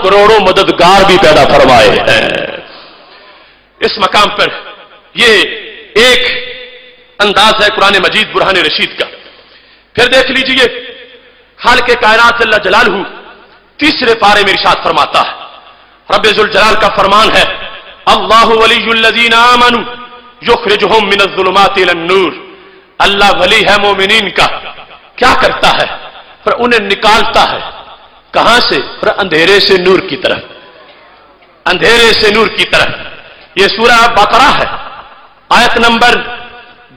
करोड़ों मददगार भी पैदा फरमाए हैं। इस मकाम पर यह एक अंदाज है कुरान मजीद बुरहान रशीद का। फिर देख लीजिए, खालिक़ कायनात जल्ल जलालहू तीसरे पारे में इरशाद फरमाता है, रब्बे जुल जलाल का फरमान है, अल्लाहु वलियुल्लज़ीना आमनू युखरिजुहुम मिनज़्ज़ुलुमाति इलन-नूर। अल्लाह वली है मोमिनीन का, क्या करता है? पर उन्हें निकालता है कहां से? पर अंधेरे से नूर की तरफ, अंधेरे से नूर की तरफ। यह सूरह बकरा है, आयत नंबर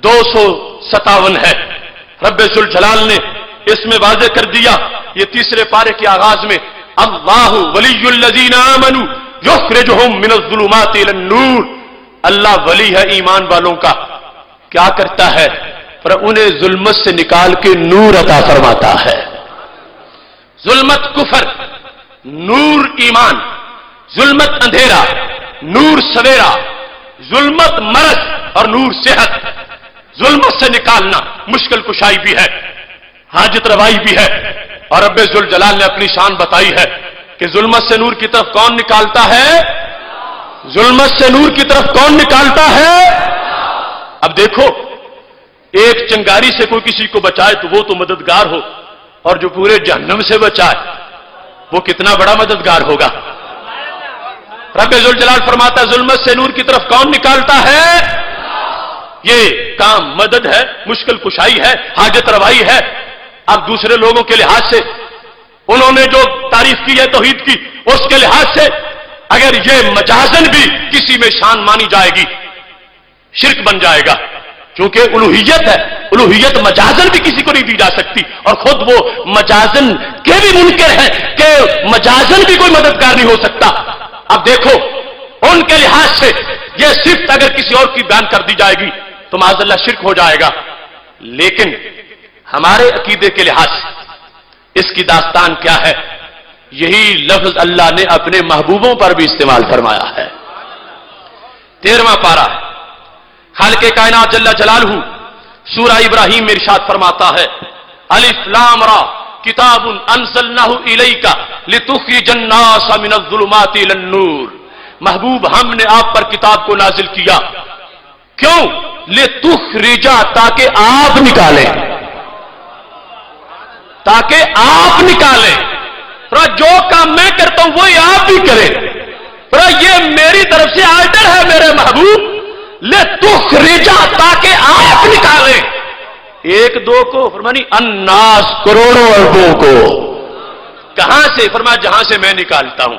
257 है। रब्बे जुल जलाल ने इसमें वाज़ेह कर दिया, ये तीसरे पारे के आगाज में, अल्लाहु वलियुल्लज़ीना आमनू युखरिजुहुम मिनज़्ज़ुलुमाति इलन-नूर। अल्लाह वली है ईमान वालों का, क्या करता है? पर उन्हें जुल्मत से निकाल के नूर अता फरमाता है। जुल्मत कुफर, नूर ईमान, जुल्मत अंधेरा, नूर सवेरा, जुल्मत मरज और नूर सेहत। जुल्मत से निकालना मुश्किल कुशाई भी है, हाजत रवाई भी है। और रब्बे जुल जलाल ने अपनी शान बताई है कि जुल्मत से नूर की तरफ कौन निकालता है? जुल्मत से नूर की तरफ कौन निकालता है? अब देखो, एक चिंगारी से कोई किसी को बचाए तो वो तो मददगार हो, और जो पूरे जहन्नम से बचाए वो कितना बड़ा मददगार होगा। रब्बे जुल जलाल फरमाता है, जुल्मत से नूर की तरफ कौन निकालता है? ये काम मदद है, मुश्किल कुशाई है, हाजत रवाई है। अब दूसरे लोगों के लिहाज से उन्होंने जो तारीफ की है तौहीद की, उसके लिहाज से अगर ये मजाजन भी किसी में शान मानी जाएगी, शिरक बन जाएगा, क्योंकि उलूहियत है। उलूहियत मजाजन भी किसी को नहीं दी जा सकती, और खुद वो मजाजन के भी मुनकर है कि मजाजन भी कोई मददगार नहीं हो सकता। अब देखो, उनके लिहाज से यह सिफ्त अगर किसी और की बयान कर दी जाएगी तो माज़अल्लाह शिरक हो जाएगा। लेकिन हमारे अकीदे के लिहाज से इसकी दास्तान क्या है? यही लफ्ज अल्लाह ने अपने महबूबों पर भी इस्तेमाल फरमाया है। 13वां पारा है, खालिक़ कायनात जल्ल जलालहू सूरह इब्राहीम में इरशाद फरमाता है, अलिफ लाम रा किताबुन अंज़लनाहु इलैका लितुख़रिजन नास मिनज़्ज़ुलुमाति इलन-नूर। महबूब, हमने आप पर किताब को नाजिल किया, क्यों? लितुख़रिजा, ताकि आप निकालें, ताकि आप निकालें। तो जो काम मैं करता हूं वही आप भी करें। तो ये मेरी तरफ से आर्डर है मेरे महबूब, ले तुखरिजा, ताकि आप निकालें। एक दो को फरमानी, अन्नास, करोड़ों अरबों को। कहां से? फरमा जहां से मैं निकालता हूं,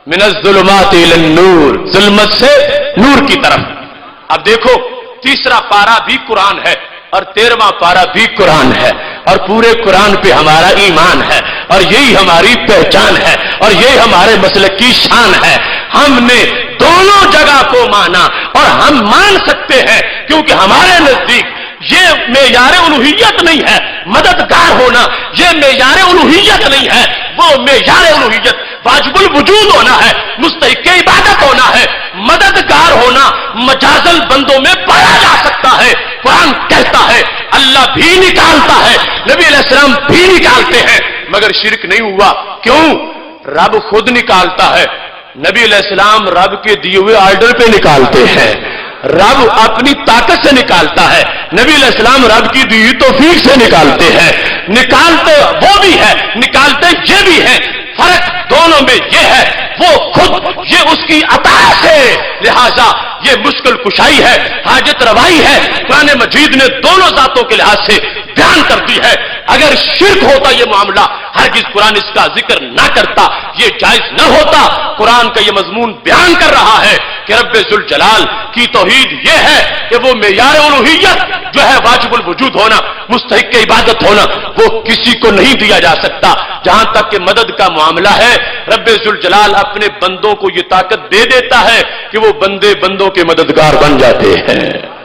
मिनज़्ज़ुलुमाति इलन-नूर, जुल्मत से नूर की तरफ। अब देखो, तीसरा पारा भी कुरान है और 13वां पारा भी कुरान है, और पूरे कुरान पे हमारा ईमान है, और यही हमारी पहचान है, और यही हमारे मसलक की शान है। हमने दोनों जगह को माना, और हम मान सकते हैं, क्योंकि हमारे नजदीक ये मेयारे उलूहियत नहीं है मददगार होना, ये मेयारे उलूहियत नहीं है, वो मेयारे उलूहियत वाजिबुल वजूद होना है, मुस्तहिक़ इबादत होना है। मददगार होना मजाजल बंदों में पाया जा सकता है। कुरान कहता है अल्लाह भी निकालता है, नबी अलैहिस्सलाम भी निकालते हैं, मगर शिरक नहीं हुआ। क्यों? रब खुद निकालता है, नबी अलैहिस्सलाम रब के दिए हुए आर्डर पे निकालते हैं। रब अपनी ताकत से निकालता है, नबी अलैहिस्सलाम रब की दी हुई तौफीक से निकालते हैं। निकालते वो भी है, निकालते ये भी है। फर्क दोनों में ये है, वो खुद, ये उसकी अता से, लिहाजा ये मुश्किल कुशाई है, हाजत रवाई है। कुरान मजीद ने दोनों जातों के लिहाज से बयान कर दी है। अगर शिर्क होता ये मामला, हरगिज़ कुरान इसका जिक्र ना करता, ये जायज न होता। कुरान का ये मजमून बयान कर रहा है कि रब्बे जुल जलाल की तौहीद ये है कि वो मेयार उलूहियत जो है वाजिबुल वजूद होना, मुस्तहिक़ इबादत होना, वो किसी को नहीं दिया जा सकता। जहां तक कि मदद का मामला है, रब्बे जुल जलाल अपने बंदों को ये ताकत दे देता है कि वो बंदे बंदों के मददगार बन जाते हैं।